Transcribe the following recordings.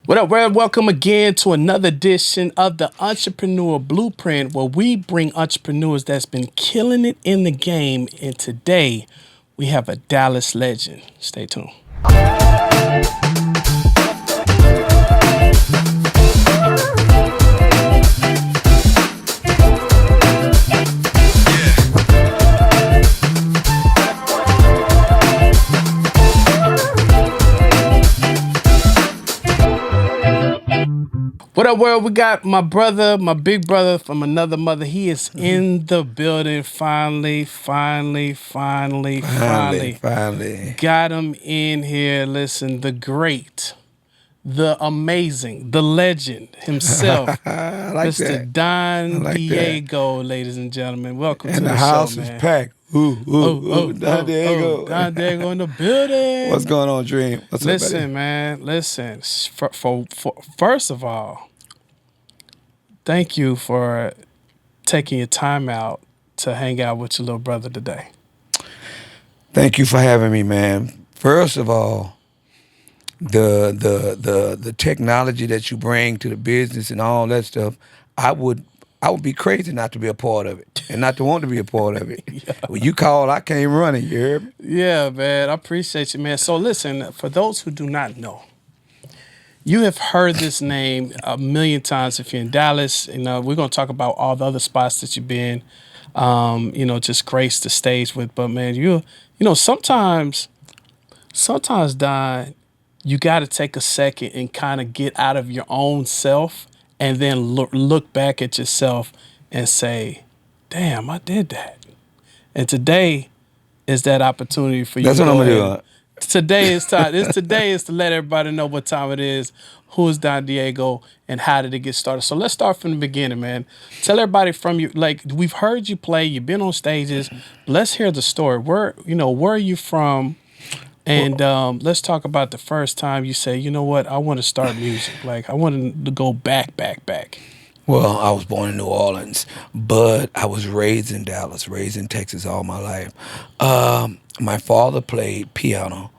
What up, world? Welcome again to another edition of the Entrepreneur Blueprint, where we bring entrepreneurs that's been killing it in the game. And today, we have a Dallas legend. Stay tuned. What up, world? We got my brother, my big brother from another mother. He is in the building finally. Got him in here. Listen, the great, the amazing, the legend himself, Mr. That. Don like Diego, ladies and gentlemen. Welcome to And the the show, house man. is packed. Don Diego. Don Diego in the building. What's going on, Dream? What's up, Listen, buddy? man. Listen. For first of all, thank you for taking your time out to hang out with your little brother today. Thank you for having me, man. First of all, the technology that you bring to the business and all that stuff, I would be crazy not to be a part of it and not to want to be a part of it. Yeah. When you call, I came running, you heard me? Yeah, man. I appreciate you, man. So listen, for those who do not know, you have heard this name a million times if you're in Dallas. You know, we're going to talk about all the other spots that you've been, just grace the stage with. But, man, sometimes, Don, you got to take a second and kind of get out of your own self and then look back at yourself and say, damn, I did that. And today is that opportunity for you. That's to what go I'm going ahead. to do. Today is time. Today is to let everybody know what time it is, who is Don Diego, and how did it get started. So let's start from the beginning, man. Tell everybody from you. Like, we've heard you play. You've been on stages. Let's hear the story. Where are you from? And let's talk about the first time you say, you know what, I want to start music. Like, I want to go back. Well, I was born in New Orleans, but I was raised in Dallas, raised in Texas all my life. My father played piano,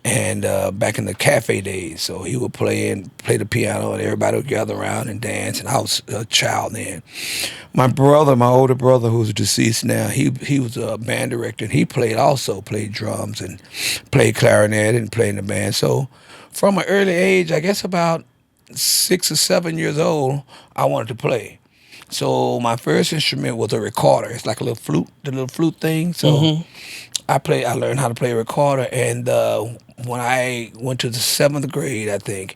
and back in the cafe days, so he would play the piano, and everybody would gather around and dance, and I was a child then. My older brother, who's deceased now, he was a band director, and he played drums and played clarinet and played in the band. So from an early age, I guess about 6 or 7 years old, I wanted to play. So my first instrument was a recorder. It's like a little flute, the little flute thing. So I learned how to play a recorder, and when I went to the 7th grade, I think,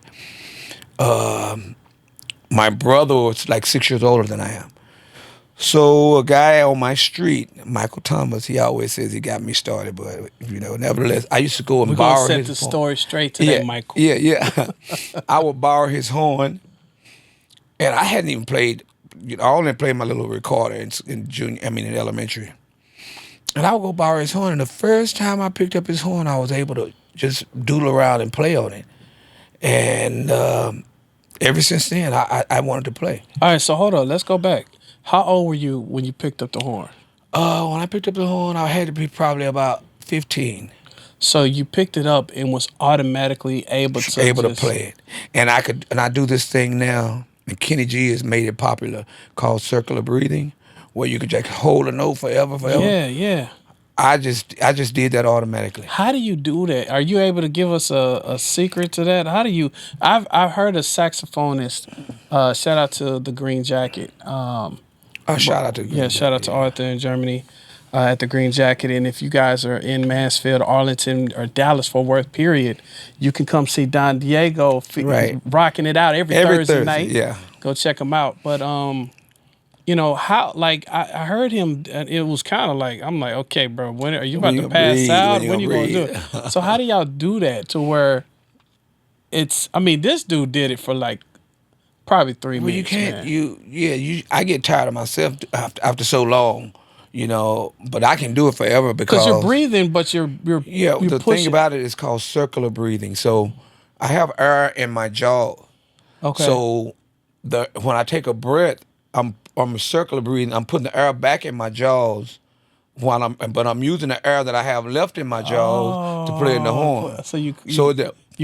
my brother was like 6 years older than I am. So a guy on my street, Michael Thomas, he always says he got me started, but nevertheless, I used to go and We're borrow his going to set the story straight today, Michael. Yeah. I would borrow his horn, and I hadn't even played. I only played my little recorder in elementary. And I would go borrow his horn, and the first time I picked up his horn, I was able to just doodle around and play on it. And ever since then, I wanted to play. All right, so hold on. Let's go back. How old were you when you picked up the horn? When I picked up the horn, I had to be probably about 15. So you picked it up and was automatically able to play it. And I do this thing now, and Kenny G has made it popular, called circular breathing, where you could just hold a note forever. Yeah. I just did that automatically. How do you do that? Are you able to give us a secret to that? How do you? I've heard a saxophonist. Shout out to the Green Jacket. Shout out to Green shout out to Arthur in Germany at the Green Jacket. And if you guys are in Mansfield, Arlington, or Dallas, Fort Worth, period, you can come see Don Diego rocking it out every Thursday night. Yeah, go check him out. But how, like, I heard him, and it was kind of like, I'm like, okay, bro, when are you about to pass out? When you going to do it? So how do y'all do that to where this dude did it for like probably 3 minutes. You can't, man. I get tired of myself after so long, but I can do it forever because you're breathing, but you're the thing about it is called circular breathing. So I have air in my jaw. Okay. So when I take a breath, I'm circular breathing. I'm putting the air back in my jaws but I'm using the air that I have left in my jaws to play in the horn. So you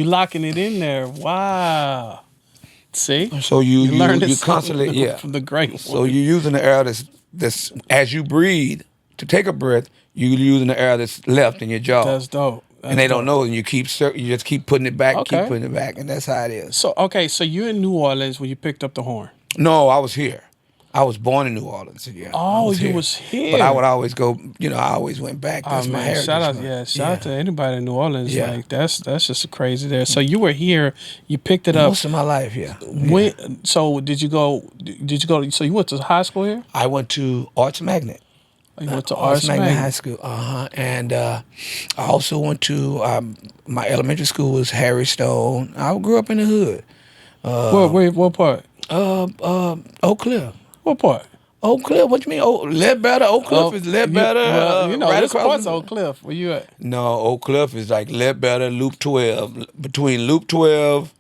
locking it in there. Wow. See, So you learned you it constantly from the great So one. you're using the air that's as you breathe to take a breath. You're using the air that's left in your jaw, That's dope. and That's they don't dope. know, and you just keep putting it back, keep Okay. putting it back, and that's how it is. So okay, so you're in New Orleans when you picked up the horn. No, I was here. I was born in New Orleans. Yeah, I Oh, was you here. was here. But I would always go. I always went back. Oh That's my man, heritage. Man. shout out to anybody in New Orleans. Yeah. Like that's just crazy there. So you were here, you picked it up. Most of my life. Yeah. When so did you go? Did you go? So you went to high school here? I went to Arts Magnet. Oh, you went to Arts Arts Magnet High Magnet. School. And I also went to my elementary school was Harry Stone. I grew up in the hood. What part? Oak Cliff. What part? Oak Cliff. What you mean? Oh, Ledbetter. Oak Cliff is Ledbetter. Right this across part's from- Oak Cliff. Where you at? No, Oak Cliff is like Ledbetter, Loop 12, between Loop 12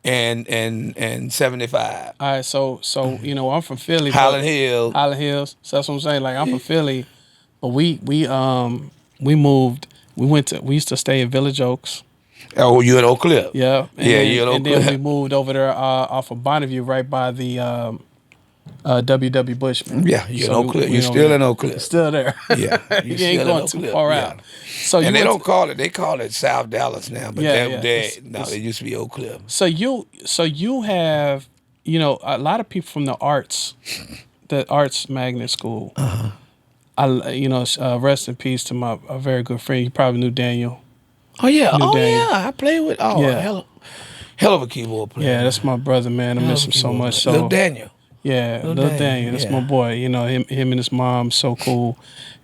and 75. All right, so I'm from Philly. but- Highland Hill. Highland Hills. So that's what I'm saying. Like I'm from Philly, but we moved. We used to stay in Village Oaks. Oh, you at Oak Cliff? Yeah. Yeah, you at Oak And then we Cliff. moved over there off of Bonneview, right by the W.W. Bushman. Yeah, you So in Oak Cliff. we You're over still there. in Oak Cliff. Still there. Yeah, you still ain't in going Oak too Cliff, far yeah. out. So you And they went don't call it. They call it South Dallas now, but Yeah, they used to be Oak Cliff. So you have a lot of people from the arts magnet school. Rest in peace to my a very good friend. You probably knew Daniel. Oh yeah, Daniel. yeah. I played with Yeah. hell of a keyboard player. Yeah, that's my brother, man. I miss him so much. So Little Daniel. yeah, Lil little Daniel, Daniel. That's yeah. my boy. Him and his mom, so cool.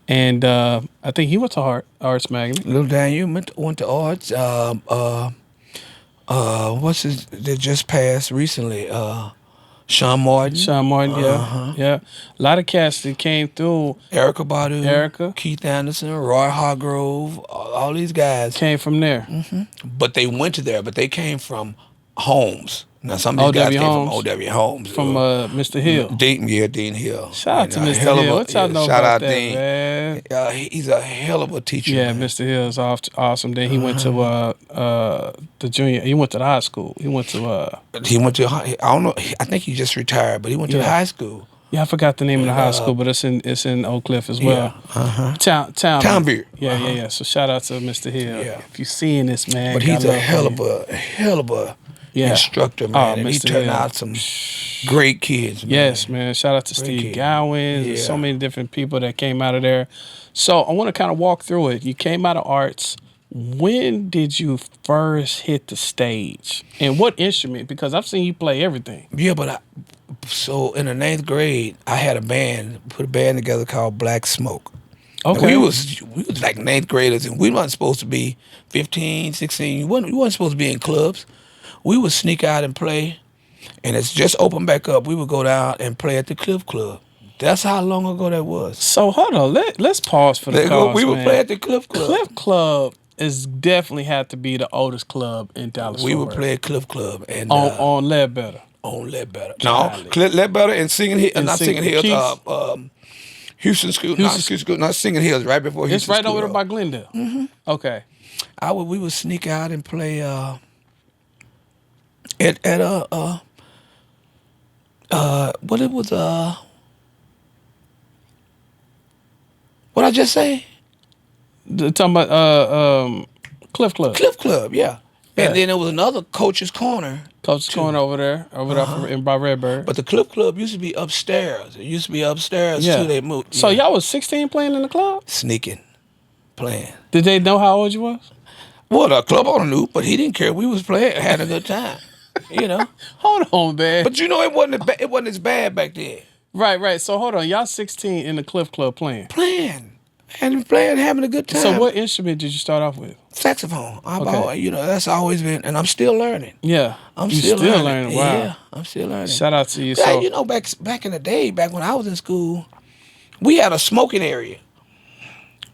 And I think he went to Arts Magnet. Little Daniel went to arts. What's his? They just passed recently. Sean Martin, Sean Martin, yeah, Uh-huh. yeah. A lot of cats that came through Erica Badu, Erica. Keith Anderson, Roy Hargrove, all these guys. came from there. But they went to there. But they came from homes. Now some of these guys O.W. came Holmes. from O.W. Holmes. From Mr. Hill. Dean Hill. Shout out to And a Mr. hell of Hill. a- What y'all know shout about out that, Dean. man? He's a hell of a teacher. Yeah, man. Mr. Hill is awesome. Then he went to the junior. He went to the high school. He went to He went to. I don't know. I think he just retired, but he went to Yeah. high school. I forgot the name of the high school, but it's in Oak Cliff as well. Townview. Yeah. So shout out to Mr. Hill. Yeah. If you seeing this, man, But he's I a love hell him. of a Yeah. instructor, man. Oh, and he Mr. turned Hill. out some great kids, man. Yes, man. Shout out to Steve kid. Gowins and Yeah. so many different people that came out of there. So I want to kind of walk through it. You came out of arts. When did you first hit the stage? And what instrument? Because I've seen you play everything. Yeah, but so in the 9th grade, I had a band, put a band together called Black Smoke. And Okay. we was like 9th graders, and we wasn't supposed to be 15, 16. We wasn't supposed to be in clubs. We would sneak out and play, and it's just opened back up. We would go down and play at the Cliff Club. That's how long ago that was. So hold on. Let's pause for the cause, We would man. play at the Cliff Club. Cliff Club is definitely had to be the oldest club in Dallas. We Fort would Worth. play at Cliff Club and on Ledbetter. on Ledbetter. Golly. Ledbetter and Singing Hill, And not Singing- Singing Hills. Keith's- Houston School, not Houston School, not Singing Hills. Right before Houston It's right School over there Road. by Glendale. Mm-hmm. Okay. We would sneak out and play at what it was what I just say? Talking about Cliff Club. Cliff Club, yeah. Yeah. And then there was another Coach's Corner. Coach's Corner over there in by Redbird. But the Cliff Club used to be upstairs. It used to be upstairs Yeah. too. They moved. So y'all was 16 playing in the club? Sneaking, playing. Did they know how old you was? Well, the club owner knew, but he didn't care. We was playing, having a good time, Hold on, man. But it wasn't as bad back then. Right. So hold on. Y'all 16 in the Cliff Club playing. Playing, having a good time. So what instrument did you start off with? Saxophone. Okay. That's always been, and I'm still learning. Yeah. I'm You still learning. Wow. Yeah, I'm still learning. Shout out to you. Yeah, So back in the day, back when I was in school, we had a smoking area.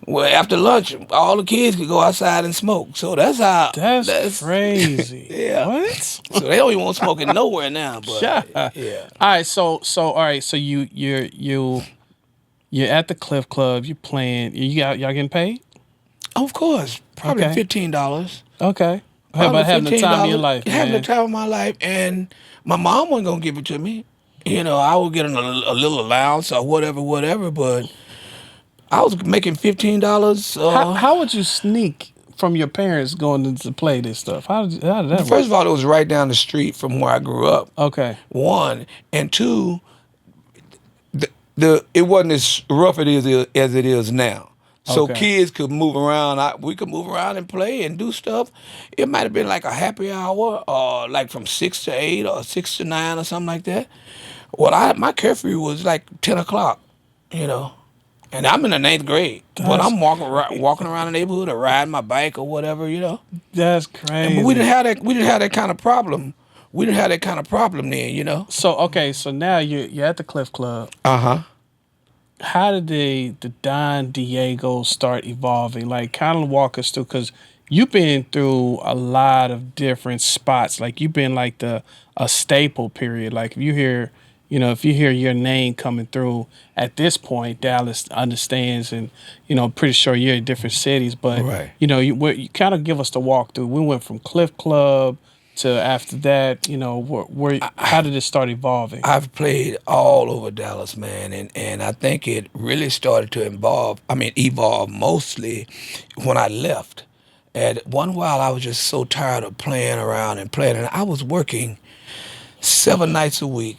Well, after lunch, all the kids could go outside and smoke. So that's how. that's crazy. Yeah. What? So they don't even want smoking nowhere now. But Yeah. All right. So you're at the Cliff Club. You playing. Y'all getting paid? Of course, probably Okay. $15. Okay. How about having the time of your $15, life, having the man? time of my life, and my mom wasn't gonna give it to me. I would get a little allowance or whatever, but I was making $15. How would you sneak from your parents going to play this stuff? How did that work? First of all, it was right down the street from where I grew up. Okay. One and two, it wasn't as rough as it is now. So Okay. kids could move around. We could move around and play and do stuff. It might have been like a happy hour, or like from 6 to 8 or 6 to 9 or something like that. Well, my curfew was like 10 o'clock, and I'm in the 9th grade, but That's I'm walking around the neighborhood or riding my bike or whatever. that's But we didn't crazy. have that. We didn't have that kind of problem. We didn't have that kind of problem then. So okay, so now you're at the Cliff Club. Uh huh. How did the Don Diego start evolving? Like, kind of walk us through, because you've been through a lot of different spots. Like, you've been like a staple period. Like, if you hear your name coming through at this point, Dallas understands, and pretty sure you're in different cities. But Right. you kind of give us the walkthrough. We went from Cliff Club to after that. How did it start evolving? I've played all over Dallas, man, and I think it really started to evolve mostly when I left. At one while, I was just so tired of playing around and playing, and I was working 7 nights a week,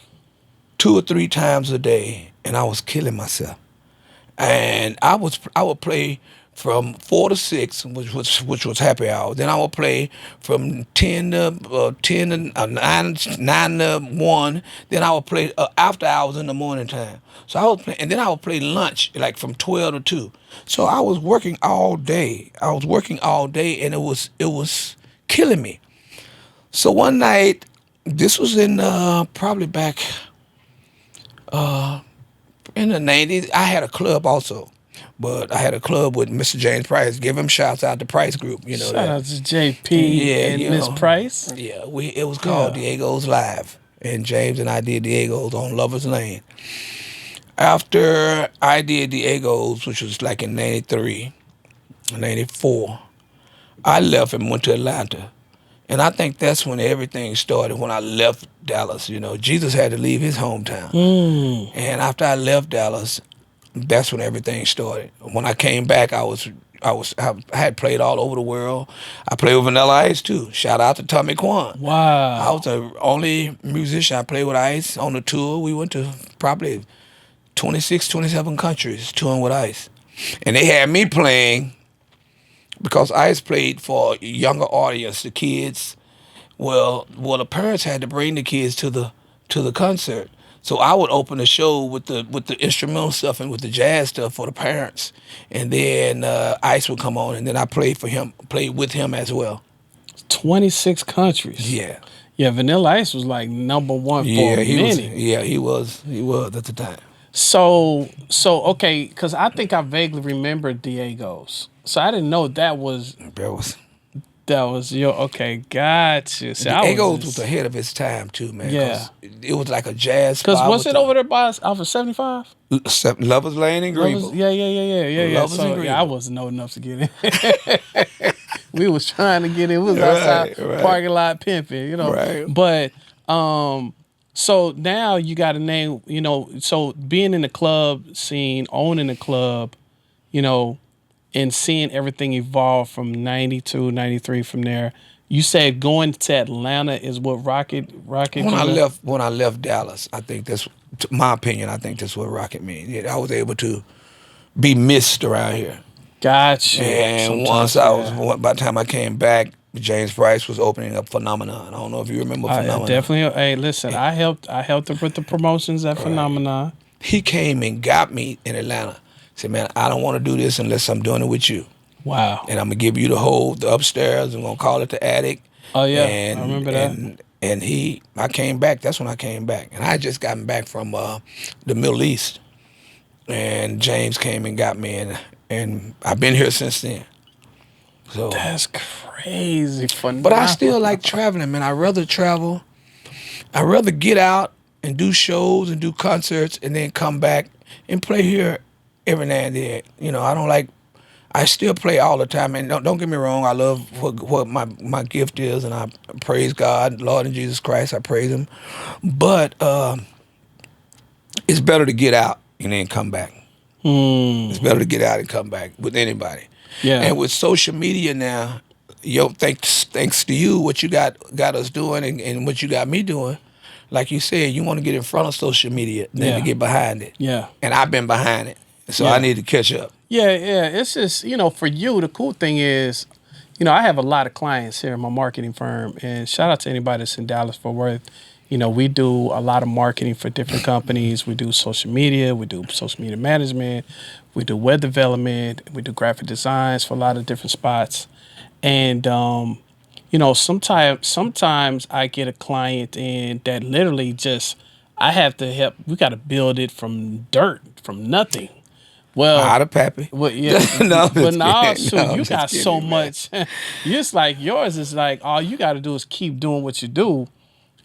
2 or 3 times a day, and I was killing myself. And I would play from 4 to 6, which was happy hour. Then I would play from 9 to 1. Then I would play after hours in the morning time. So I would play, and then I would play lunch like from 12 to 2. So I was working all day. And it was killing me. So one night, this was in probably back in the 90s. I had a club also, but I had a club with Mr. James Price. Give him shouts out to Price Group. Shout That. out to JP Yeah, and Miss Price. Yeah, it was called Yeah. Diego's Live, and James and I did Diego's on Lover's Lane. After I did Diego's, which was like in 93, 94, I left and went to Atlanta. And I think that's when everything started, when I left Dallas. Jesus had to leave his hometown. And after I left Dallas, that's when everything started. When I came back, I had played all over the world. I played with Vanilla Ice too. Shout out to Tommy Quan. I Wow. was the only musician I played with Ice on the tour. We went to probably 26, 27 countries touring with Ice. And they had me playing because Ice played for a younger audience, the kids. Well, the parents had to bring the kids to the concert. So I would open the show with the instrumental stuff and with the jazz stuff for the parents, and then Ice would come on, and then I played with him as well. 26 countries. Yeah, Yeah, Vanilla Ice was like number one for yeah, a minute. he was at the time. So okay, because I think I vaguely remember Diego's. So I didn't know that was your okay. Gotcha. See, I Egos was ahead of his time too, man. Yeah. 'Cause it was like a jazz because spot. was it over there by off of 75? Lover's Lane in Greenville? Yeah. Lovers in So yeah, I Greenville. wasn't old enough to get in. We was trying to get in. We was outside Right. parking lot pimping, Right. But so now you got a name, so being in the club scene, owning the club, and seeing everything evolve from 92, 93 from there. You said going to Atlanta is what rocket. When I left Dallas, I think that's my opinion. I think that's what rocket means. Yeah, I was able to be missed around here. Gotcha. And by the time I came back, James Price was opening up Phenomenon. I don't know if you remember Phenomenon. Definitely. Hey, listen, I helped him with the promotions at Phenomenon. He came and got me in Atlanta. Said, man, I don't want to do this unless I'm doing it with you. Wow. And I'm gonna give you the upstairs. I'm gonna call it the attic. Oh yeah, And, I remember that. And I came back. That's when I came back, and I had just gotten back from the Middle East. And James came and got me, and I've been here since then. So That's crazy. but I still like traveling, man. I rather travel. I rather get out and do shows and do concerts, and then come back and play here every now and then. I still play all the time, and don't get me wrong. I love what my gift is, and I praise God, Lord and Jesus Christ. I praise Him, but it's better to get out and then come back. It's better to get out and come back with anybody. Yeah. And with social media now, thanks to you, what you got us doing, and what you got me doing. Like you said, you want to get in front of social media than to get behind it. Yeah. And I've been behind it, so I need to catch up. Yeah, it's just, for you, the cool thing is, I have a lot of clients here in my marketing firm, and shout out to anybody that's in Dallas Fort Worth. We do a lot of marketing for different companies. We do social media, we do social media management, we do web development, we do graphic designs for a lot of different spots. And, sometimes I get a client in that literally just, I have to help, we got to build it from dirt, from nothing. Well, Out of Pappy. Well, yeah, No, but now, kidding. shoot, No, I'm you just got kidding, so man. much. It's like yours is like all you got to do is keep doing what you do,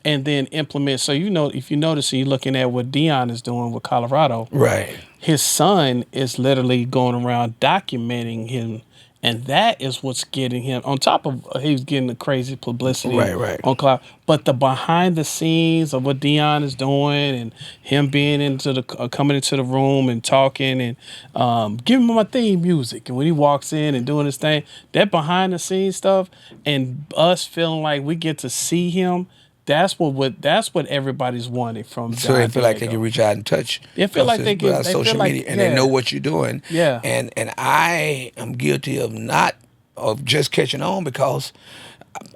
and then implement. So if you notice, and you're looking at what Dion is doing with Colorado, Right. his son is literally going around documenting him, and that is what's getting him on top of he's getting the crazy publicity Right. on cloud. But the behind the scenes of what Dion is doing and him being into the coming into the room and talking and giving him my theme music, and when he walks in and doing his thing, that behind the scenes stuff, and us feeling like we get to see him. That's what everybody's wanting from. So they Don feel like they Diego. can reach out and touch. They feel like they can. Without They social feel like, media, and they know what you're doing. Yeah. And I am guilty of just catching on because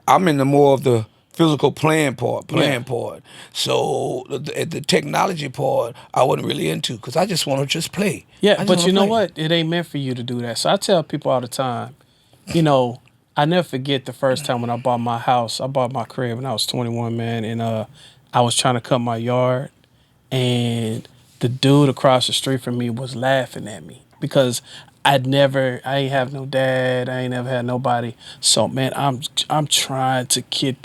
I'm in the more of the physical playing part. So the technology part I wasn't really into because I just want to just play. Yeah, I just but wanna you know play. what? It ain't meant for you to do that. So I tell people all the time, I never forget the first time when I bought my house. I bought my crib when I was 21, man, and I was trying to cut my yard, and the dude across the street from me was laughing at me because I ain't have no dad, I ain't never had nobody. So man, I'm trying to get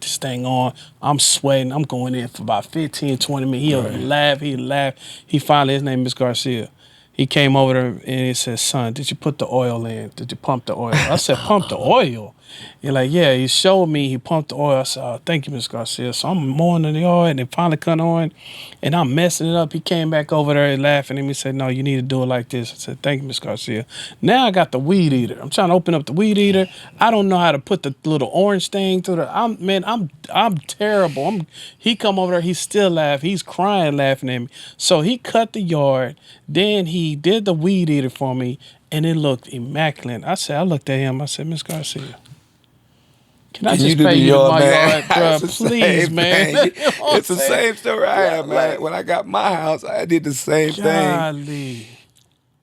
this thing on. I'm sweating. I'm going in for about 15, 20 minutes. He'll laugh. He finally, his name is Garcia. He came over there and he said, "Son, did you put the oil in? Did you pump the oil?" I said, "Pump the oil?" You're like, "Yeah." He showed me. He pumped the oil. I said, "Oh, thank you, Miss Garcia." So I'm mowing the yard and it finally cut on, and I'm messing it up. He came back over there and laughing at me. Said, "No, you need to do it like this." I said, "Thank you, Miss Garcia." Now I got the weed eater. I'm trying to open up the weed eater. I don't know how to put the little orange thing through the. I'm terrible. He come over there. He still laugh. He's crying, laughing at me. So he cut the yard. Then he did the weed eater for me, and it looked immaculate. I looked at him. I said, "Miss Garcia, can I Can you just do pay the you to yard, my man? yard, bro? It's the Please, same man." thing. You know what It's the I'm saying? same story I had, man. like- When I got my house, I did the same thing. Golly.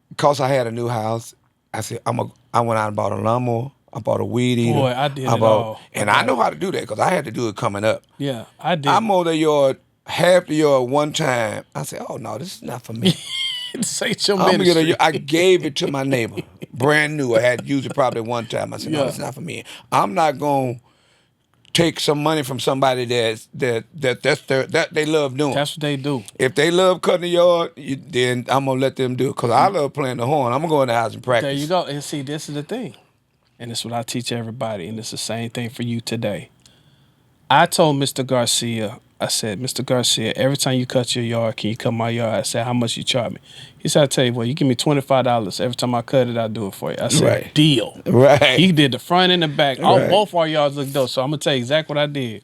Because I had a new house, I said I went out and bought a lawnmower. I bought a weed eater. Boy, I did it all. And I know how to do that because I had to do it coming up. Yeah, I did. I mowed the yard, half the yard one time. I said, "Oh no, this is not for me." This ain't your I'm gonna ministry. get I gave it to my neighbor, brand new. I had used it probably one time. I said, "No, Yeah. it's not for me. I'm not gonna take some money from somebody that they love doing. That's what they do. If they love cutting the yard, then I'm gonna let them do it. Cause I love playing the horn. I'm gonna go in the house and practice. There you go. And see, this is the thing. And this is what I teach everybody. And it's the same thing for you today. I told Mr. Garcia, I said, "Mr. Garcia, every time you cut your yard, can you cut my yard?" I said, "How much you charge me?" He said, "I tell you what, you give me $25. Every time I cut it, I'll do it for you." I said, Right. "Deal." Right. He did the front and the back. Oh, Right. both our yards look dope. So I'm going to tell you exactly what I did.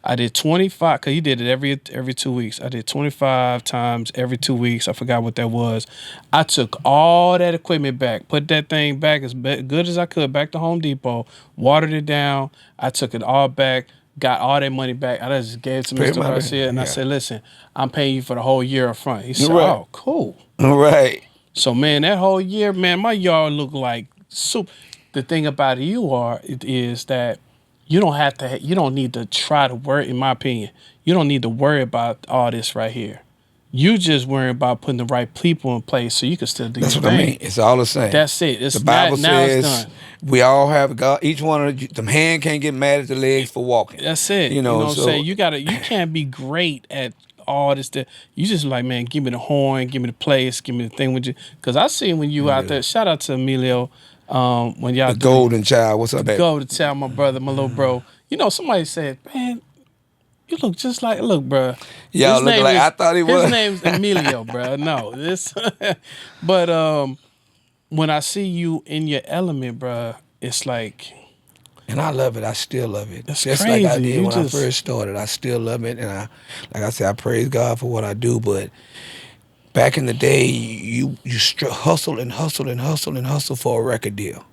I did 25, because he did it every 2 weeks. I did 25 times every 2 weeks. I forgot what that was. I took all that equipment back, put that thing back as good as I could, back to Home Depot, watered it down. I took it all back, got all that money back. I just gave it to Pay Mr. my Garcia, and I yeah. said, "Listen, I'm paying you for the whole year up front." He said, Right. "Oh, cool." Right. So, man, that whole year, man, my yard looked like soup. The thing about it is that you don't need to try to worry, in my opinion, you don't need to worry about all this right here. You just worry about putting the right people in place so you can still do That's your what thing. I mean. It's all the same. That's it. It's The Bible now it's says done. we all have God. Each one of them hand can't get mad at the legs for walking. That's it. You know, what I'm so saying? You can't be great at all this. That you just like, man, give me the horn, give me the place, give me the thing with you. Because I seen when you out there. Shout out to Emilio. When y'all The golden child. What's up, baby? go to tell my brother, my little bro. You know, somebody said, man, you look just like, look, bro. Y'all look like I thought he was. His name's Emilio, bro. No, this. But when I see you in your element, bro, it's like. And I love it. I still love it. That's Just crazy. like I did You when just- I first started. I still love it. And like I said, I praise God for what I do. But back in the day, you hustle and hustle and hustle and hustle for a record deal.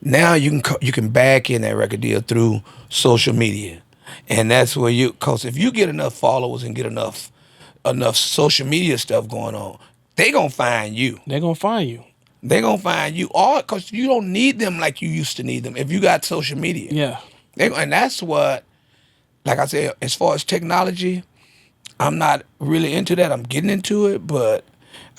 Now you can back in that record deal through social media. And that's where because if you get enough followers and get enough social media stuff going on, they going to find you. They're going to find you. They're going to find you all because you don't need them like you used to need them if you got social media. Yeah. And that's what, like I said, as far as technology, I'm not really into that. I'm getting into it, but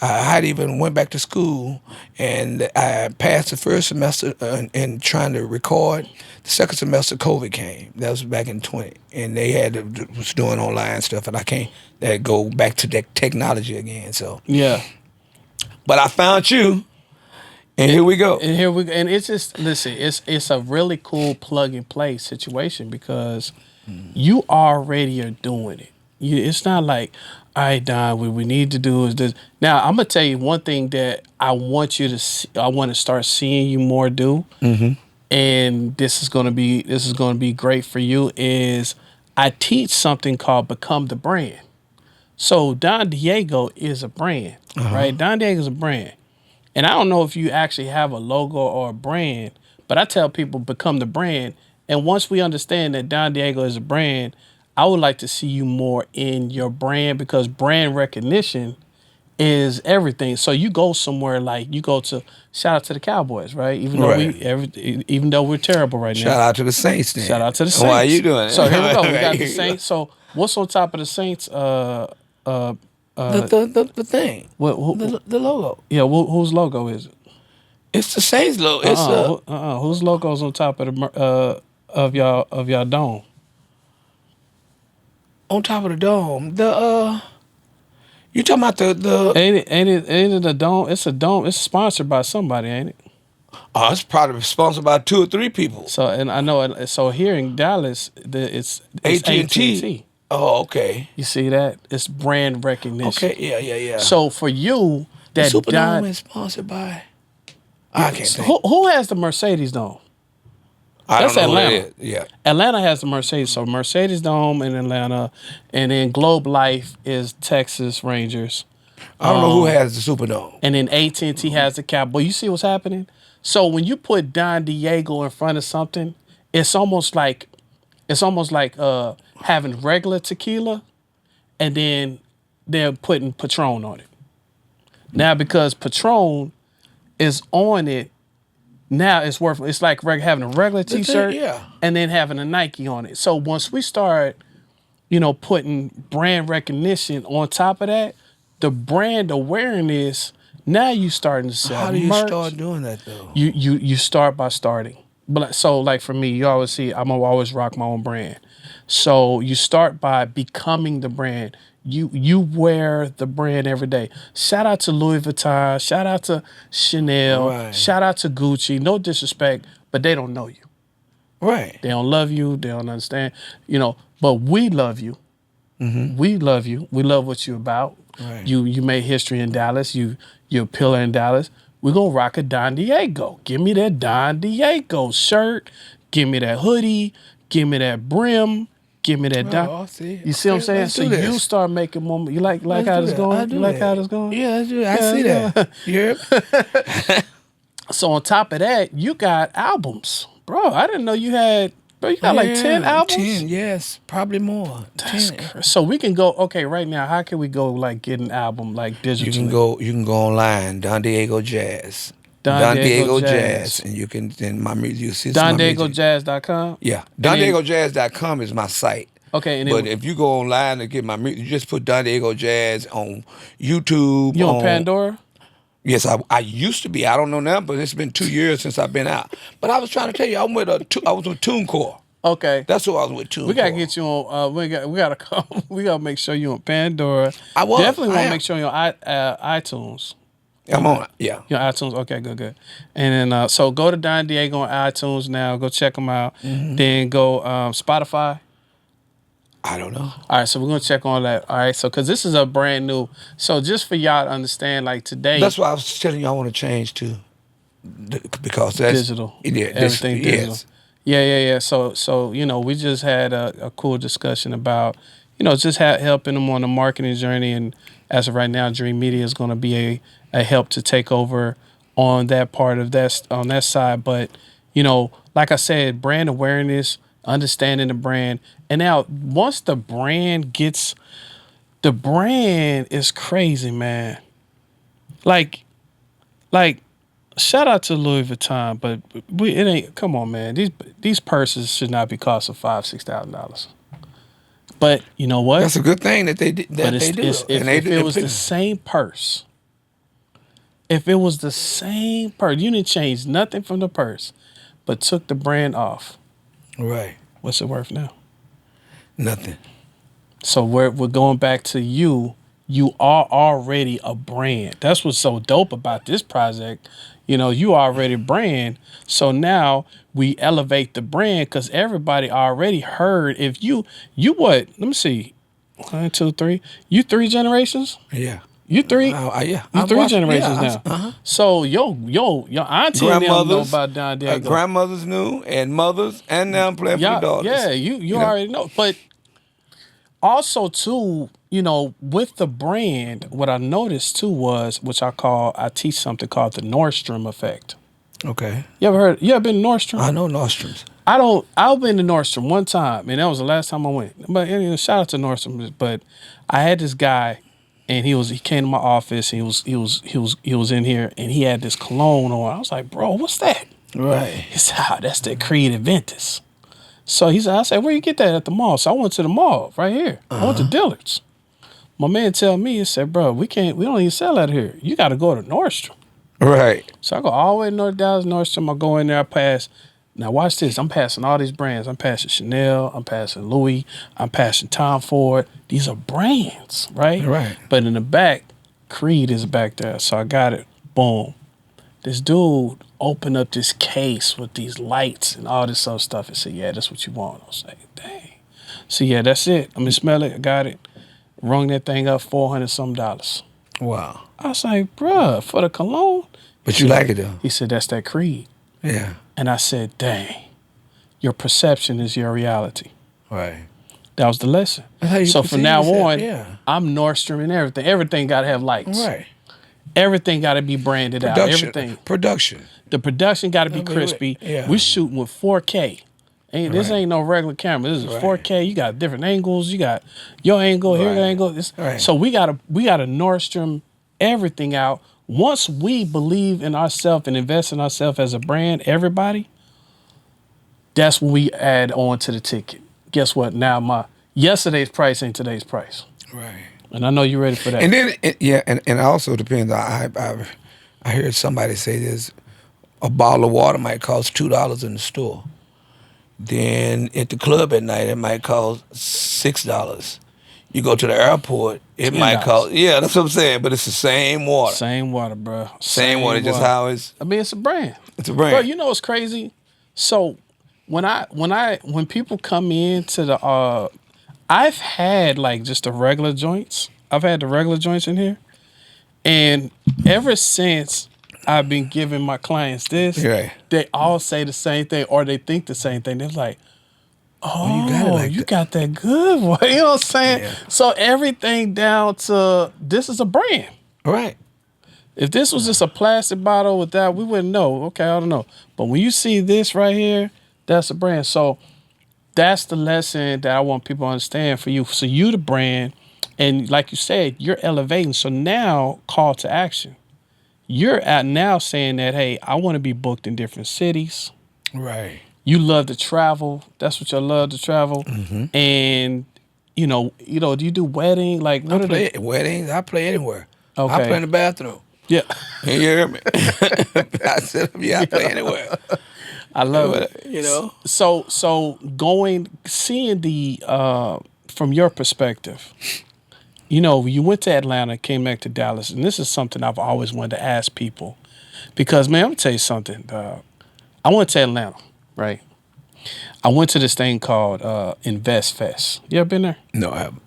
I had even went back to school and I passed the first semester in trying to record. The second semester, COVID came. That was back in 20, and they was doing online stuff, and I can't go back to that technology again. So Yeah. but I found you. And here we go. And it's just, listen, it's a really cool plug and play situation because you already are doing it. It's not like, all right, Don, what we need to do is this. Now, I'm gonna tell you one thing that I want you to see, I want to start seeing you more do, and this is gonna be great for you. Is I teach something called Become the Brand. So Don Diego is a brand, right? Don Diego is a brand. And I don't know if you actually have a logo or a brand, but I tell people become the brand. And once we understand that Don Diego is a brand, I would like to see you more in your brand because brand recognition is everything. So you go somewhere like you go to shout out to the Cowboys, right? Even though even though we're terrible right now. Shout out to the Saints then. Shout out to the Saints. Why are you doing it? So here we go. We got the Saints. So what's on top of the Saints? The thing. What? The logo. Yeah. Whose logo is it? It's the Saints logo. It's Whose logo's on top of the of y'all dome? on top of the dome. You talking about the Ain't it a dome? It's a dome. It's sponsored by somebody, ain't it? Oh, it's probably sponsored by 2 or 3 people. So and I know it. So here in Dallas, it's AT&T. AT&T. Oh, okay. You see that? It's brand recognition. Okay, yeah. So for you, The that Superdome is sponsored by. I can't think. who has the Mercedes Dome? I That's don't know Atlanta. who that is. Yeah. Atlanta has the Mercedes. So Mercedes Dome in Atlanta, and then Globe Life is Texas Rangers. I don't know who has the Superdome. And then AT&T has the Cowboy. You see what's happening? So when you put Don Diego in front of something, it's almost like having regular tequila, and then they're putting Patron on it. Now because Patron is on it, now it's worth. It's like having a regular T-shirt, yeah. and then having a Nike on it. So once we start, putting brand recognition on top of that, the brand awareness. Now you starting to sell. How do you merch. start doing that though? You start by starting. But so like for me, you always see I'm gonna always rock my own brand. So you start by becoming the brand. You wear the brand every day. Shout out to Louis Vuitton. Shout out to Chanel. Right. Shout out to Gucci. No disrespect, but they don't know you. Right. They don't love you. They don't understand. But we love you. Mm-hmm. We love you. We love what you're about. Right. You made history in Dallas. You're a pillar in Dallas. We're going to rock a Don Diego. Give me that Don Diego shirt. Give me that hoodie. Give me that brim. Give me that Don. I see. You see what I'm saying? Let's So do this. you start making more. You like Let's how do it's that. going? I do You like that. how it's going? Yeah, I do. I see that. You hear it? So on top of that, you got albums. Bro, I didn't know you had, you got like 10 albums? 10, yes. Probably more. 10. So we can go, okay, right now, how can we go like get an album like digitally? You can go online, Don Diego Jazz. Don Don Diego Diego Jazz. Jazz. And you can then my music you see my music. DonDiegoJazz.com? Yeah. then- DonDiegoJazz.com is my site. Okay, and But then if you go online to get my music, you just put Don Diego Jazz on YouTube. you on Pandora? Yes, I used to be. I don't know now, but it's been 2 years since I've been out. But I was trying to tell you, I was with TuneCore. Okay. That's who I was with too. We gotta get you on. We gotta come. We gotta make sure you on Pandora. I was. Definitely I want to am. make sure you're on iTunes. I'm on. Yeah. Your iTunes. Okay, good. And then so go to Don Diego on iTunes now. Go check them out. Then go Spotify. I don't know. All right, so we're gonna check on that. All right, so because this is a brand new. So just for y'all to understand, like today, That's why I was telling you I want to change to, because that's digital. Yeah, Everything digital. Yes. Yeah. So we just had a cool discussion about just helping them on the marketing journey, and as of right now, Dream Media is going to be a help to take over on that part of that side. But like I said, brand awareness, understanding the brand, and now once the brand is crazy, man. Like. Shout out to Louis Vuitton, but it ain't. Come on, man. These purses should not be costing $5,000-$6,000. But you know what? That's a good thing that they do. If it was the same purse, you didn't change nothing from the purse, but took the brand off. Right. What's it worth now? Nothing. So we're going back to you. You are already a brand. That's what's so dope about this project. You already a brand. So now we elevate the brand because everybody already heard. If you what? Let me see. 1, 2, 3. You 3 generations? Yeah. You 3? Yeah. You 3 generations now. Uh-huh. So your auntie and them know about Don Diego. Grandmothers knew, and mothers, and now I'm playing for the daughters. Yeah, you already know. But also too, with the brand, what I noticed too was, I teach something called the Nordstrom effect. Okay. You ever been to Nordstrom? I know Nordstrom's. I've been to Nordstrom one time, and that was the last time I went. But shout out to Nordstrom. But I had this guy, and he came to my office, and he was in here, and he had this cologne on. I was like, bro, what's that? Right. He said, that's the Creed Aventus. So I said, where you get that at the mall? So I went to the mall right here. I went to Dillard's. My man tell me, he said, bro, we don't even sell that here. You got to go to Nordstrom. Right. So I go all the way to North Dallas, Nordstrom. I go in there, I pass. Now watch this. I'm passing all these brands. I'm passing Chanel. I'm passing Louis. I'm passing Tom Ford. These are brands, right? Right. But in the back, Creed is back there. So I got it. Boom. This dude opened up this case with these lights and all this other stuff and said, yeah, that's what you want. I was like, dang. So yeah, that's it. I'm going to smell it. I got it. Rung that thing up $400-some. Wow. I was like, bruh, for the cologne? But you like it though. He said, that's that Creed. Yeah. And I said, dang, your perception is your reality. Right. That was the lesson. So from now on, I'm Nordstrom and everything. Everything got to have lights. Right. Everything got to be branded out. Everything. Production. The production got to be crispy. Yeah. We're shooting with 4K. This ain't no regular camera. This is 4K. You got different angles. You got your angle, here the angle. So we gotta Nordstrom everything out. Once we believe in ourselves and invest in ourselves as a brand, everybody, that's when we add on to the ticket. Guess what? Now my yesterday's price ain't today's price. Right. And I know you're ready for that. And then and also depends. I heard somebody say this: a bottle of water might cost $2 in the store. Then at the club at night, it might cost $6. You go to the airport, it might cost. Yeah, that's what I'm saying. But it's the same water. Same water, bro. Same water. Just how it's. I mean, it's a brand. It's a brand. Bro, you know what's crazy? So when people come into the, I've had like just the regular joints. I've had the regular joints in here, and ever since I've been giving my clients this, they all say the same thing, or they think the same thing. They're like, oh, you got that good boy. You know what I'm saying? Yeah. So everything down to this is a brand. Right. If this was just a plastic bottle with that, we wouldn't know. Okay, I don't know. But when you see this right here, that's a brand. So that's the lesson that I want people to understand for you. So you the brand, and like you said, you're elevating. So now, call to action. You're at now saying that, hey, I want to be booked in different cities. Right. You love to travel. That's what you love to travel. Mm-hmm. And do you do wedding? Like weddings? I play anywhere. Okay. I play in the bathroom. Yeah. You hear me? I said, I play anywhere. I love it. You know. So seeing the from your perspective, you know, you went to Atlanta, came back to Dallas, and this is something I've always wanted to ask people because, man, I'm gonna tell you something. I went to Atlanta, right? I went to this thing called Invest Fest. You ever been there? No, I haven't.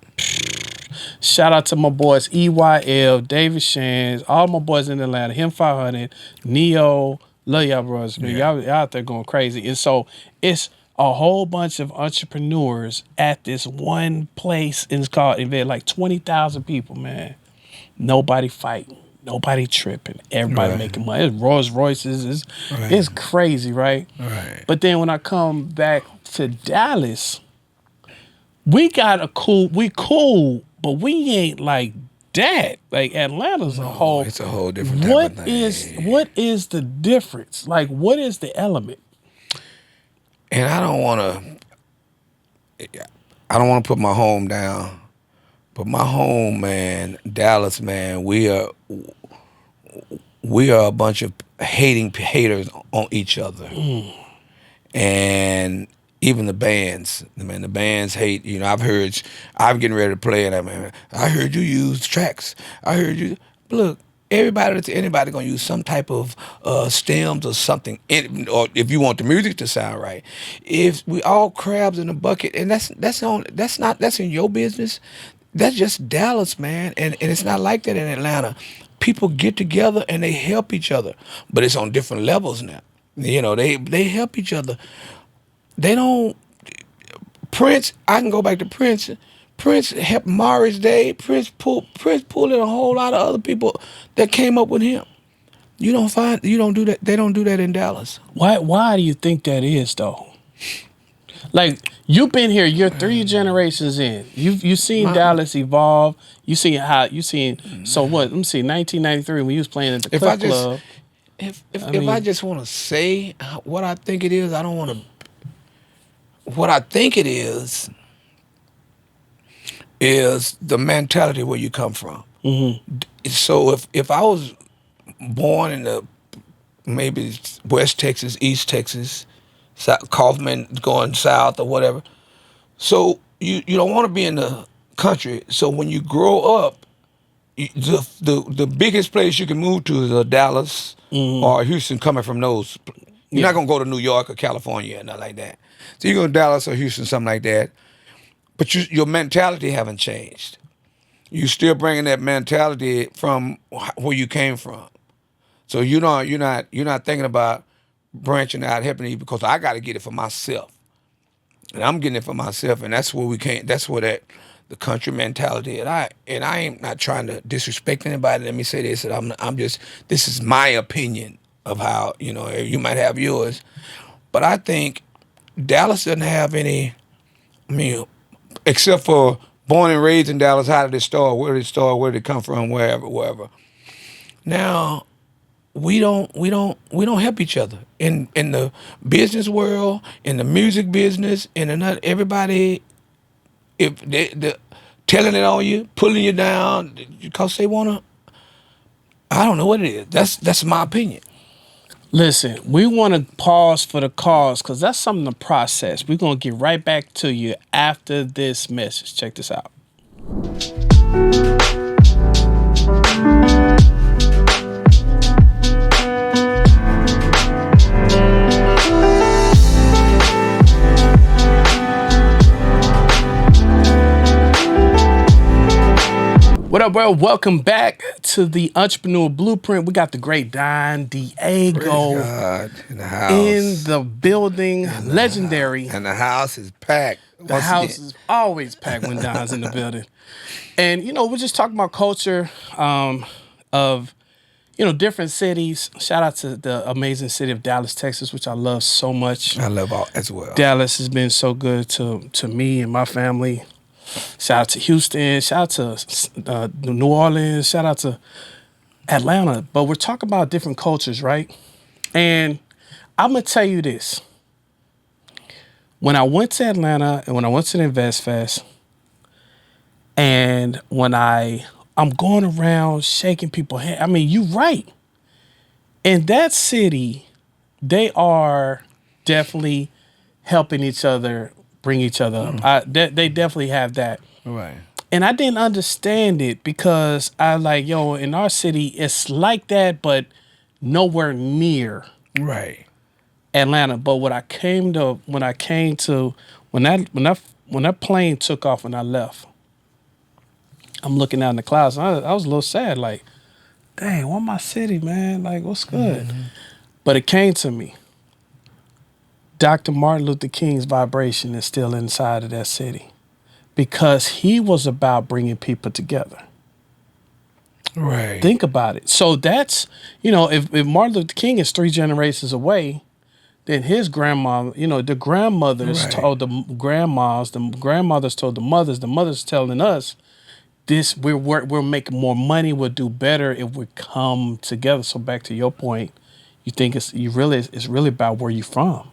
Shout out to my boys EYL, David Shands, all my boys in Atlanta, him 500, Neo, love y'all brothers, man. Y'all out there going crazy. And so it's a whole bunch of entrepreneurs at this one place, and it's called Invest, like 20,000 people, man. Nobody fighting. Nobody tripping. Everybody making money. It's Rolls Royces. It's crazy, right? Right. But then when I come back to Dallas, we cool, but we ain't like that. Like Atlanta's a whole. It's a whole different type of thing. What is the difference? Like, what is the element? And I don't want to put my home down, but my home, man, Dallas, man, we are a bunch of haters on each other, and even the bands, man, the bands hate. You know, I'm getting ready to play, and I heard you use tracks. I heard you look. Anybody gonna use some type of stems or something, or if you want the music to sound right. If we all crabs in a bucket, and that's in your business. That's just Dallas, man, and it's not like that in Atlanta. People get together and they help each other, but it's on different levels now. You know, they help each other. They don't. Prince, I can go back to Prince. Prince helped Morris Day. Prince pulled in a whole lot of other people that came up with him. You don't do that. They don't do that in Dallas. Why do you think that is though? Like, you've been here, you're 3 generations in. You've seen Dallas evolve. So what? Let me see, 1993 when you was playing at the Cliff Club. If I just want to say what I think it is, I don't want to. What I think it is the mentality where you come from. Mm-hmm. So if I was born in the maybe West Texas, East Texas, Kaufman going south or whatever, so you don't want to be in the country. So when you grow up, the biggest place you can move to is Dallas or Houston. Coming from those, you're not gonna go to New York or California or nothing like that. So you go to Dallas or Houston, something like that. But your mentality haven't changed. You still bringing that mentality from where you came from. So you're not thinking about branching out, helping you, because I got to get it for myself, and I'm getting it for myself, and that's where we came. That's where the country mentality. And I ain't not trying to disrespect anybody. Let me say this: that I'm just, this is my opinion of how, you know, you might have yours, but I think Dallas doesn't have any. I mean, except for born and raised in Dallas, how did it start? Where did it start? Where did it come from? Wherever. Now, we don't help each other in the business world, in the music business, in another. Everybody, if they telling it on you, pulling you down because they wanna. I don't know what it is. That's my opinion. Listen, we want to pause for the cause because that's something to process. We're going to get right back to you after this message. Check this out. What up, bro? Welcome back to the Entrepreneur Blueprint. We got the great Don Diego in the house. In the building, legendary. And the house is packed. The house is always packed when Don's in the building. And, you know, we're just talking about culture of, you know, different cities. Shout out to the amazing city of Dallas, Texas, which I love so much. I love all as well. Dallas has been so good to me and my family. Shout out to Houston. Shout out to New Orleans. Shout out to Atlanta. But we're talking about different cultures, right? And I'm going to tell you this. When I went to Atlanta and when I went to the Invest Fest, and when I'm going around shaking people's hands, I mean, you're right. In that city, they are definitely helping each other, bring each other up. They definitely have that. Right. And I didn't understand it because I like, yo, in our city, it's like that, but nowhere near Right. Atlanta. But when that plane took off and I left, I'm looking out in the clouds. And I was a little sad, like, dang, what my city, man? Like, what's good? Mm-hmm. But it came to me. Dr. Martin Luther King's vibration is still inside of that city because he was about bringing people together. Right. Think about it. So that's, if Martin Luther King is 3 generations away, then his grandma, the grandmothers Right. told the grandmothers told the mothers telling us this, we're making more money, we'll do better if we come together. So back to your point, you think it's really about where you're from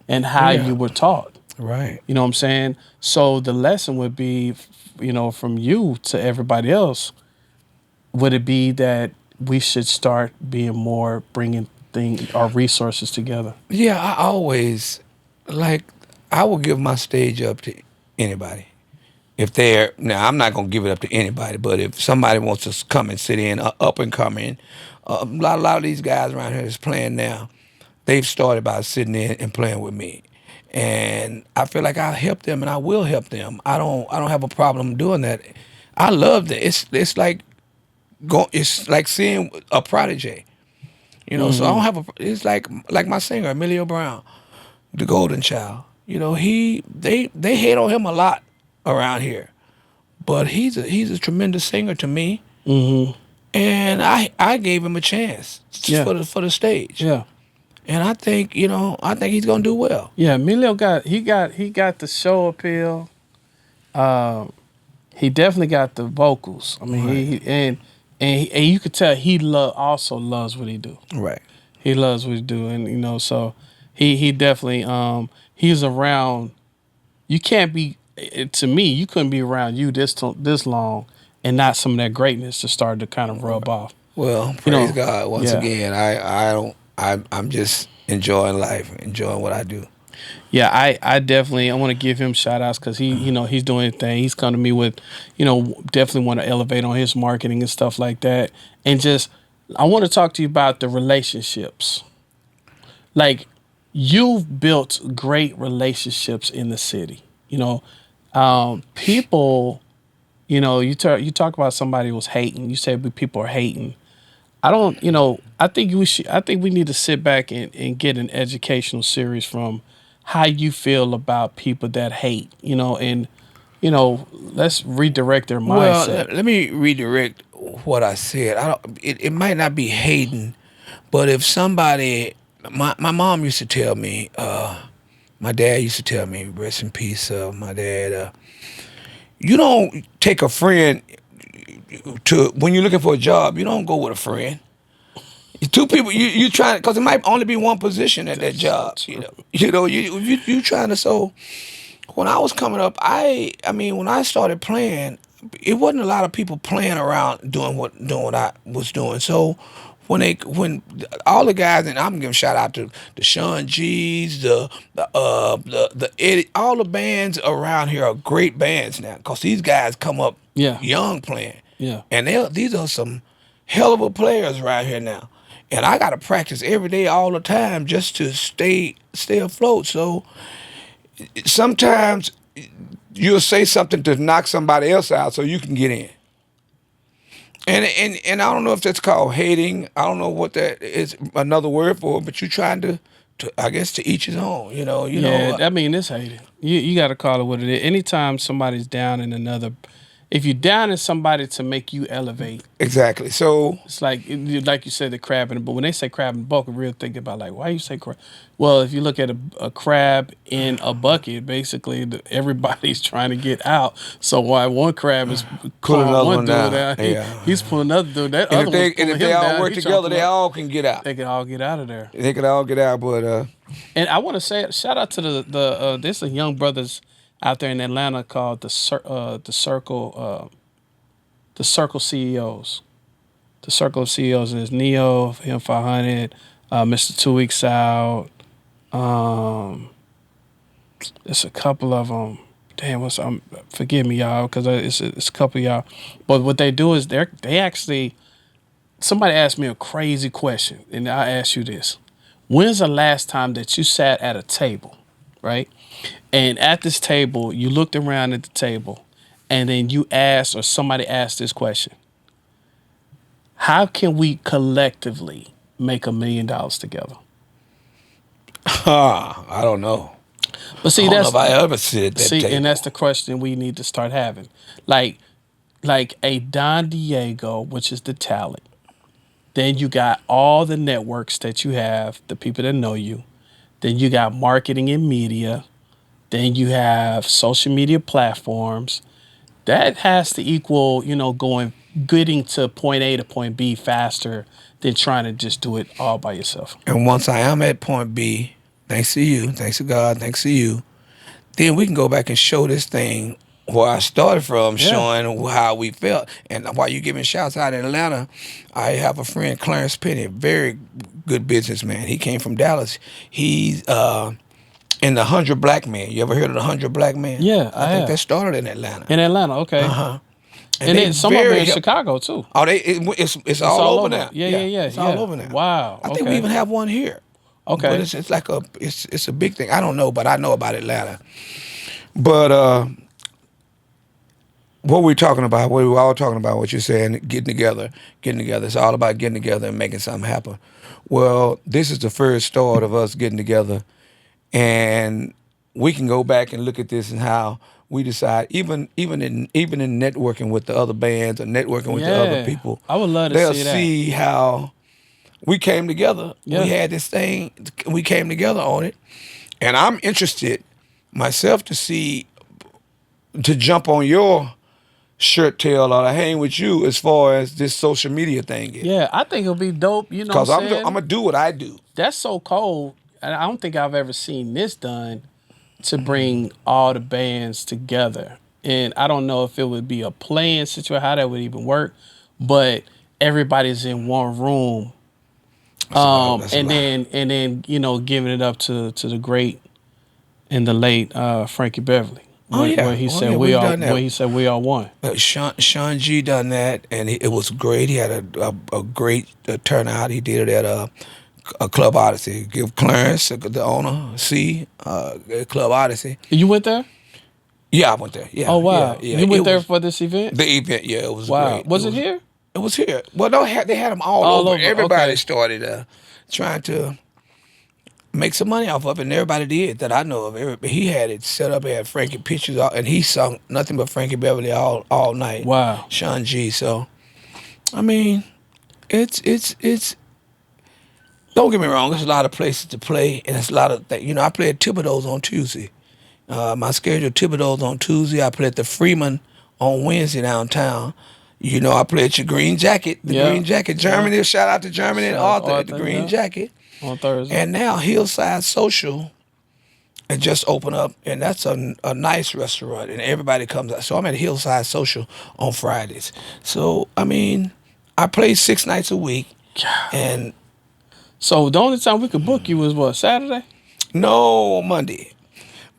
and how Yeah. you were taught. Right. You know what I'm saying? So the lesson would be, from you to everybody else, would it be that we should start being more bringing our resources together? Yeah, I always like I will give my stage up to anybody. If they're now, I'm not gonna give it up to anybody, but if somebody wants to come and sit in, up and coming, a lot of these guys around here that's playing now, they've started by sitting in and playing with me, and I feel like I help them and I will help them. I don't have a problem doing that. I love that. It's like seeing a prodigy. So I don't have a. It's like my singer Emilio Brown, the Golden Child. They hate on him a lot around here, but he's a tremendous singer to me, and I gave him a chance Yeah. for the stage, Yeah. and I think he's gonna do well. Yeah, Emilio got the show appeal. He definitely got the vocals. I mean, Right. and you could tell he also loves what he do. Right. He loves what he do, and so he definitely he's around. You can't be to me. You couldn't be around you this long and not some of that greatness to start to kind of rub off. Well, praise God once again. I'm just enjoying life, enjoying what I do. Yeah, I definitely I want to give him shout outs because he's doing his thing. He's come to me with, definitely want to elevate on his marketing and stuff like that. And just I want to talk to you about the relationships. Like you've built great relationships in the city. People, you talk about somebody who was hating. You said people are hating. I don't, I think we need to sit back and get an educational series from how you feel about people that hate, and, let's redirect their Well, mindset. let me redirect what I said. It might not be hating, but if somebody, my mom used to tell me, my dad used to tell me, rest in peace, my dad, you don't take a friend when you're looking for a job, you don't go with a friend. Two people, you trying because it might only be one position at that job. You trying to. So when I was coming up, I mean when I started playing, it wasn't a lot of people playing around doing what I was doing. So when all the guys, and I'm giving shout out to the Sean G's, the Eddie, all the bands around here are great bands now because these guys come up young playing. Yeah. And these are some hell of a players right here now. And I got to practice every day, all the time, just to stay afloat. So sometimes you'll say something to knock somebody else out so you can get in. And I don't know if that's called hating. I don't know what that is another word for it, but you're trying to I guess to each his own. I mean, it's hating. You got to call it what it is. Anytime somebody's down in another. If you're down in somebody to make you elevate. Exactly. So it's like you said, the crab in the book. When they say crab in the bucket, real think about like, why you say crab? Well, if you look at a crab in a bucket, basically everybody's trying to get out. So why one crab is pulling one dude down, he's pulling another dude. That other one's pulling if they him all down, work together, they all can get out. They can all get out of there. They can all get out, but and I want to say shout out to the there's a young brothers out there in Atlanta called the Circle CEOs. The Circle of CEOs is Neo, him 500, Mr. 2 Weeks Out, It's a couple of them. Damn, forgive me, y'all, because it's a couple of y'all. But what they do is they actually. Somebody asked me a crazy question, and I ask you this: when's the last time that you sat at a table, right? And at this table, you looked around at the table, and then you asked, or somebody asked this question: how can we collectively make $1 million together? I don't know. But see, I don't know that's if I ever sit at that see, table. and that's the question we need to start having. Like a Don Diego, which is the talent. Then you got all the networks that you have, the people that know you. Then you got marketing and media. Then you have social media platforms. That has to equal, getting to point A to point B faster than trying to just do it all by yourself. And once I am at point B, thanks to you, thanks to God, thanks to you, then we can go back and show this thing where I started from, Yeah. showing how we felt. And while you giving shouts out in Atlanta, I have a friend, Clarence Penny, very good businessman. He came from Dallas. He's in the 100 Black Men. You ever heard of the 100 Black Men? Yeah, I think have. that started in Atlanta. In Atlanta, okay. Uh-huh. And they then some of them in help- Chicago too. Oh, it's all over now. Yeah. It's all over now. Wow. I think we even have one here. Okay. But it's like it's a big thing. I don't know, but I know about Atlanta. But what we're talking about, what we're all talking about, what you're saying, getting together. It's all about getting together and making something happen. Well, this is the first start of us getting together, and we can go back and look at this and how we decide, even in networking with the other bands or networking with the other people. I would love to they'll see that. see how we came together. Yeah. We had this thing. We came together on it, and I'm interested myself to jump on your shirt tail or to hang with you as far as this social media thing is. Yeah, I think it'll be dope. You know, Because what I'm saying? gonna do what I do. That's so cold, and I don't think I've ever seen this done to bring all the bands together. And I don't know if it would be a playing situation, how that would even work, but everybody's in one room. And then giving it up to the great and the late Frankie Beverly. Where he said we all won. Sean G done that, and it was great. He had a great turnout. He did it at a Club Odyssey. Give Clarence, the owner, Club Odyssey. You went there? Yeah, I went there. Yeah. Oh wow! Yeah. You went there for this event? The event, yeah, it was wow. great. Was it here? It was here. Well, no, they had them all over. Everybody okay. started trying to make some money off of it, and everybody did that I know of. He had it set up, had Frankie pictures, and he sung nothing but Frankie Beverly all night. Wow. Sean G. So, I mean, it's. Don't get me wrong. There's a lot of places to play, and it's a lot of things. I play at Thibodeau's on Tuesday. My schedule Thibodeau's on Tuesday. I play at the Freeman on Wednesday downtown. I play at your Green Jacket, Green Jacket, Germany. Yeah. Shout out to Germany and Arthur at the Green Jacket. On Thursday. And now Hillside Social it just opened up, and that's a nice restaurant, and everybody comes out. So I'm at Hillside Social on Fridays. So, I mean, I play 6 nights a week. And so the only time we could book you was what, Saturday? No, Monday.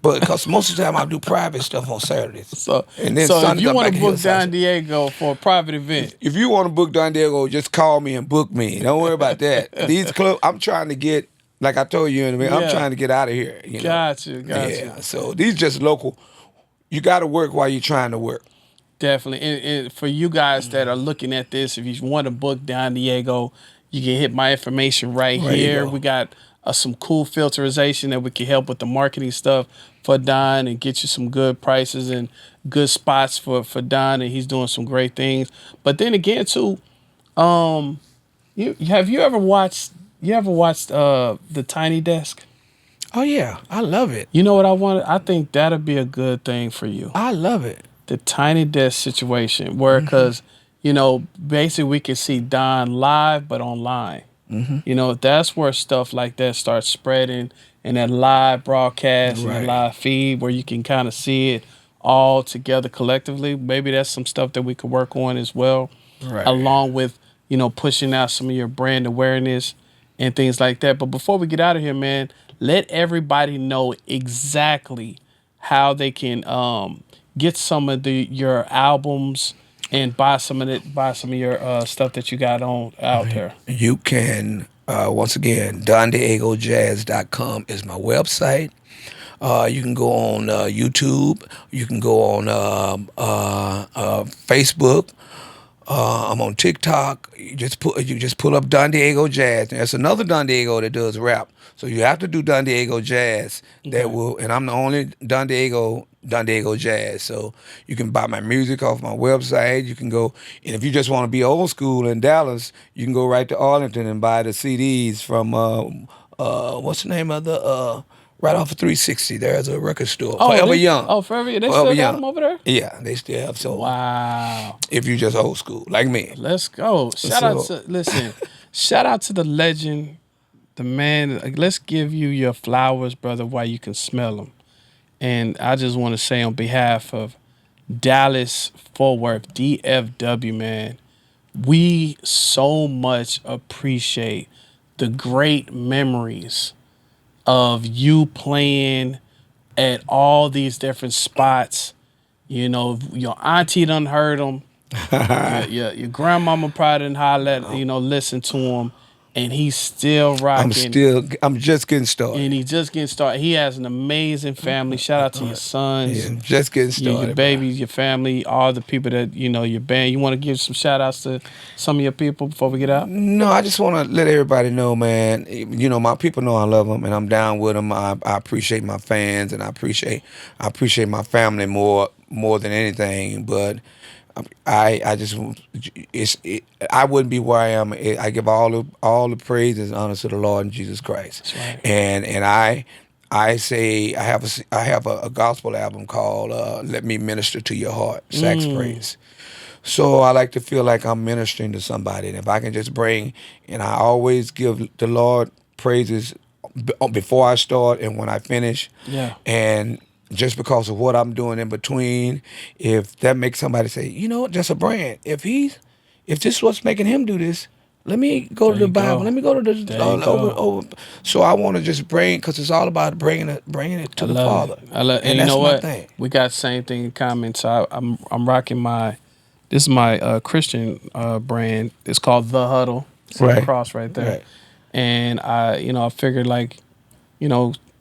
But because most of the time I do private stuff on Saturdays. So if you want to book Don Diego for a private event. If you want to book Don Diego, just call me and book me. Don't worry about that. These clubs, I'm trying to get, like I told you, I'm trying to get out of here. Got you. Yeah, so these just local. You got to work while you're trying to work. Definitely. And for you guys that are looking at this, if you want to book Don Diego, you can hit my information right here. We got some cool filterization that we can help with the marketing stuff for Don and get you some good prices and good spots for Don, and he's doing some great things. But then again, too, you ever watched The Tiny Desk? Oh yeah, I love it. You know what I wanted? I think that'll be a good thing for you. I love it. The Tiny Desk situation, where because basically we can see Don live but online. Mm-hmm. That's where stuff like that starts spreading, and that live broadcast and that live feed where you can kind of see it all together collectively. Maybe that's some stuff that we could work on as well, along with pushing out some of your brand awareness and things like that. But before we get out of here, man, Let everybody know exactly how they can get some of your albums and buy some of your stuff that you got on out there. You can, once again, DonDiegoJazz.com is my website. You can go on YouTube. You can go on Facebook. I'm on TikTok. You just pull up Don Diego Jazz. There's another Don Diego that does rap. So you have to do Don Diego Jazz. That will, and I'm the only Don Diego Jazz. So you can buy my music off my website. You can go, and if you just want to be old school in Dallas, you can go right to Arlington and buy the CDs from what's the name of the right off of 360. There's a record store, Forever Young. Oh, Forever Young. They Forever still got Young. them over there? Yeah, they still have. So Wow. if you just old school like me, Let's go. Shout out to the legend, the man. Let's give you your flowers, brother, while you can smell them. And I just want to say on behalf of Dallas Fort Worth, DFW, man, we so much appreciate the great memories of you playing at all these different spots. You know, your auntie done heard them. Your grandmama probably done hollered, listen to him. And he's still rocking. I'm just getting started. And he just getting started. He has an amazing family. Shout out to your sons. Yeah, just getting started. Your babies, your family, all the people that, your band. You want to give some shout outs to some of your people before we get out? No, I just want to let everybody know, man, my people know I love them and I'm down with them. I appreciate my fans and I appreciate my family more than anything. But I just I wouldn't be where I am. I give all the praise and honor to the Lord and Jesus Christ. That's right. And I say I have a gospel album called "Let Me Minister to Your Heart," sax praise. So I like to feel like I'm ministering to somebody, and if I can just bring, and I always give the Lord praises before I start and when I finish. Yeah. And just because of what I'm doing in between, if that makes somebody say, just a brand. If this is what's making him do this, let me go to the Bible. Let me go to the over. So I want to just bring, because it's all about bringing it to the Father. And you that's know my what? thing. We got the same thing in common. So I'm rocking this is my Christian brand. It's called The Huddle. It's a cross right there. Right. And I figured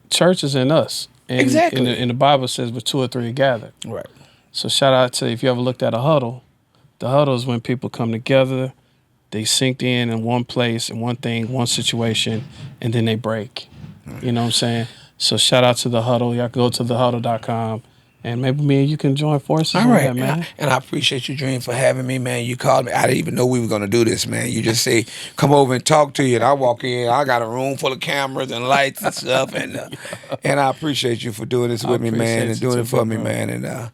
church is in us. And Exactly. And the Bible says where two or three are gathered. Right. So shout out to, if you ever looked at a huddle, the huddle is when people come together, they synced in one place, in one thing, one situation, and then they break. You know what I'm saying? So shout out to the huddle. Y'all can go to thehuddle.com. And maybe me and you can join forces on that, man. And I appreciate you, Dream, for having me, man. You called me. I didn't even know we were going to do this, man. You just say, come over and talk to you. And I walk in. I got a room full of cameras and lights and stuff. And I appreciate you for doing this with me, man, and doing it for me, man. And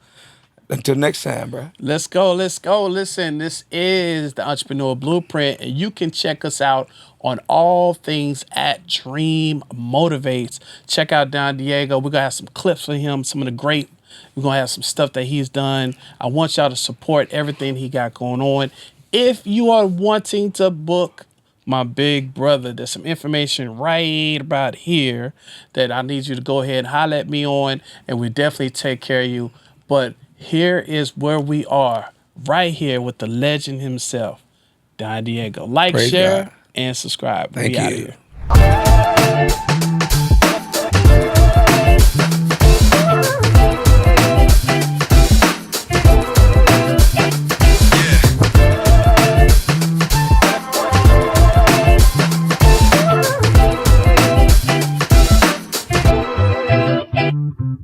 until next time, bro. Let's go. Listen, this is the Entrepreneur Blueprint, and you can check us out on all things at Dream Motivates. Check out Don Diego. We're going to have some clips for him, some of the great. We're going to have some stuff that he's done. I want y'all to support everything he got going on. If you are wanting to book my big brother, there's some information right about here that I need you to go ahead and holler at me on, and we definitely take care of you. But here is where we are, right here with the legend himself, Don Diego. Like, Praise share, God. and subscribe. Thank We out you. here.